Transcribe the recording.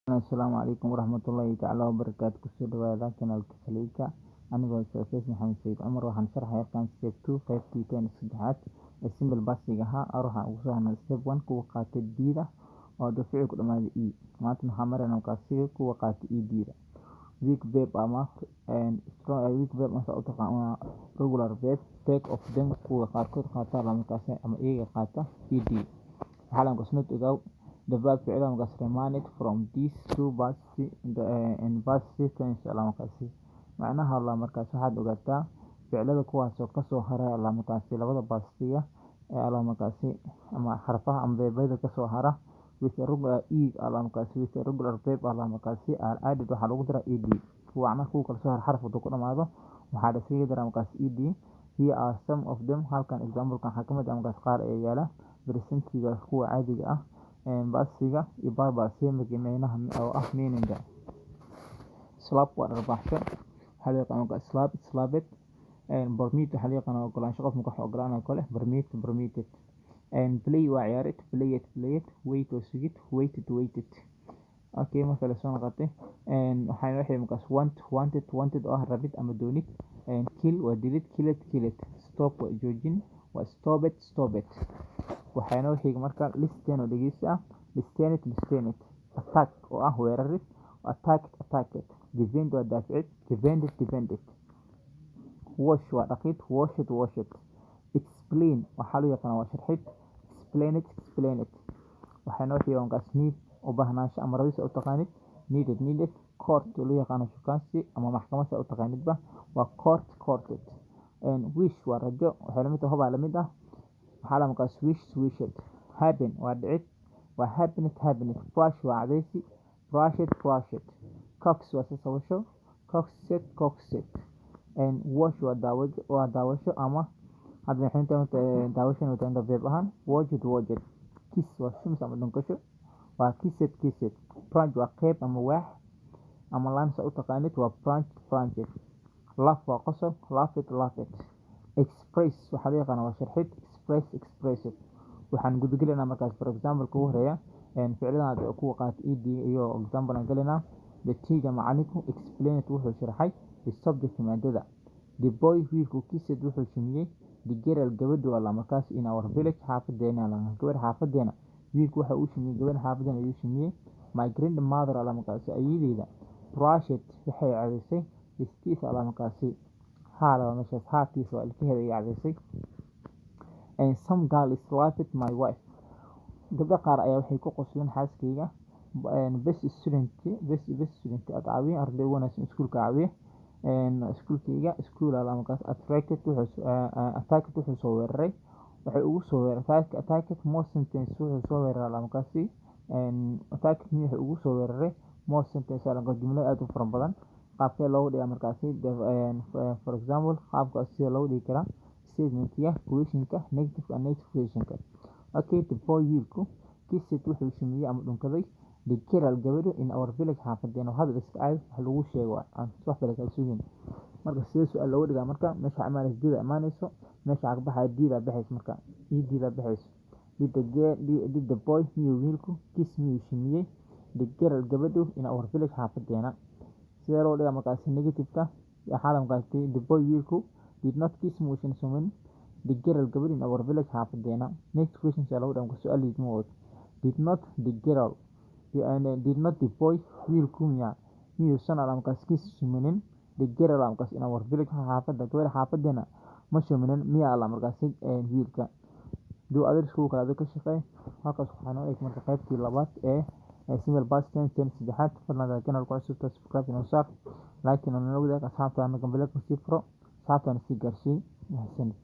Asalaamu calaykum waraxmatullaahi tacaala wabarakaatu. Kusoo dhawaada kanaalka Saliika. Anigoo Sheekh Maxamed Said Cumar waxaan sharxayaa step 2 qaybtii 10 ee simple basic ahaa. Waxaan ugu soo hadnay step 1 kuwa qaatay D-da oo ficil ku dhamaaday E. Maanta waxaan maraynaa kaasiga kuwa qaatay ED-da. Weak verb ama weak verb u taqaan regular verb take of them kuwa qaarkood qaata markaas ama iyaga qaata ED. Waxaa la qosnad ogaw the verb ficilada markaas remained from these two verbs in verse tense markaas macnaha la markaas waxaad ogaataa ficilada kuwaas oo kasoo haray markaas labada basiga ee markaas ama xarfaha ama verbada kasoo hara with a regular e markaas with a regular verb markaas added waxaa lagu daraa ed kuwana kuwa kala soo har xarfadu ku dhamaado waxaa la sii daraa markaas ed. Here are some of them. Halkan example kan xakamad markaas qaar ee yaala presentiga kuwa caadiga ah basiga iyo barbar same meeynaha oo ah meaninga slap waa dharbaaxsho xaliiqan slaped permit xaliiqan ogolaansho qof marka ogolaanayo kale permitted play waa ciyaarid played wait oo sugid waited okay marka la soo noqotay waxay markaas wanted oo ah rabid ama doonid kill waa dilid killed stop waa joojin waa stopped waxayna wixii marka listen oo dhageysta listened attack oo ah weerarid attacked defend waa daafacid defended wash waa dhaqid washed explain waxa loo yaqaan waa sharxid explained waxayna wixii markaas need u baahnaansho ama rabis u taqaanid needed court loo yaqaan shukaansi ama maxkamadda u taqaanidba waa courted wish waa rajo waxay la mid tahay hobaa la mid ah waxaa la markaas wished happen waa dhicid waa happened flash waa cadaysi flashed cox waa sasabasho coxed wash waa daawasho ama hadda waxay daawasho inta verb ahaan watched kiss waa shumis ama dhunkasho waa kissed branch waa qeyb ama waax ama lines u taqaanid waa branched laugh waa qosol laughed express waxaa loo yaqaan waa sharxid expressed waxaan gudagelaynaa markaas for example ugu horeeya ficilada kuwa qaata ed iyo example aan galinaa the teacher macalinku explained wuxuu sharxay the subject maadada the boy wiilku kissed wuxuu shumiyey the girl gabadhu waa markaas in our village xaafadeena gabadha xaafadeena wiilku waxa uu shumiyey gabadha xaafadeena ayuu shumiyey my grandmother markaas ayeeyda brushed waxay cadaysay his teeth markaas haala meeshaas haatiis waa ilkaheeda ay cadaysay and some girl is laughed my wife gabdha qaar ayaa waxay ku qosleen xaaskeyga best student caawiye arday wanaagsan iskuulka caawiye iskuulkeyga iskuul markaas attacked wuxuu soo weeraray waxay ugu soo weeraray attacked more sentence wuxuu soo weeraray markaas attacked wuxuu ugu soo weeraray more sentence jumlad aad u fara badan qaabkee loogu dhigaa markaas for example qaabka sida loogu dhigi karaa statementya questionka negative and negative questionka okay the boy wiilku kissed wuxuu shumiyey ama dhunkaday the girl gabadhu in our village xaafadeena hadal iska caadi wax lagu sheego aan wax kale ka sugin marka sidee su'aal loogu dhigaa marka meesha amaanayso dida amaanayso meesha ag baxay dida baxayso marka dida baxayso did the boy wiilku kiss me shumiyey the girl gabadhu in our village xaafadeena sidee loo dhigaa markaas negative-ka waxaa la markaas the boy wiilku did not kiss me shumin the girl gabadhu in our village xaafadeena next question sida loogu dhigaa su'aal idmo did not the girl did not the boy wiilku miyuusan markaas kiss shuminin the girl markaas in our village xaafada gabadha xaafadeena ma shuminin miya markaas wiilka duu adeersku kala ka shaqeey halkaas waxaan u eeg marka qaybtii labaad ee simple past tense saddexaad fadlan kanal ku cusub subscribe inoo saar like inoo wadaag asxaabtaana gambalka sii furo asxaabtaana sii gaarsii mahadsanid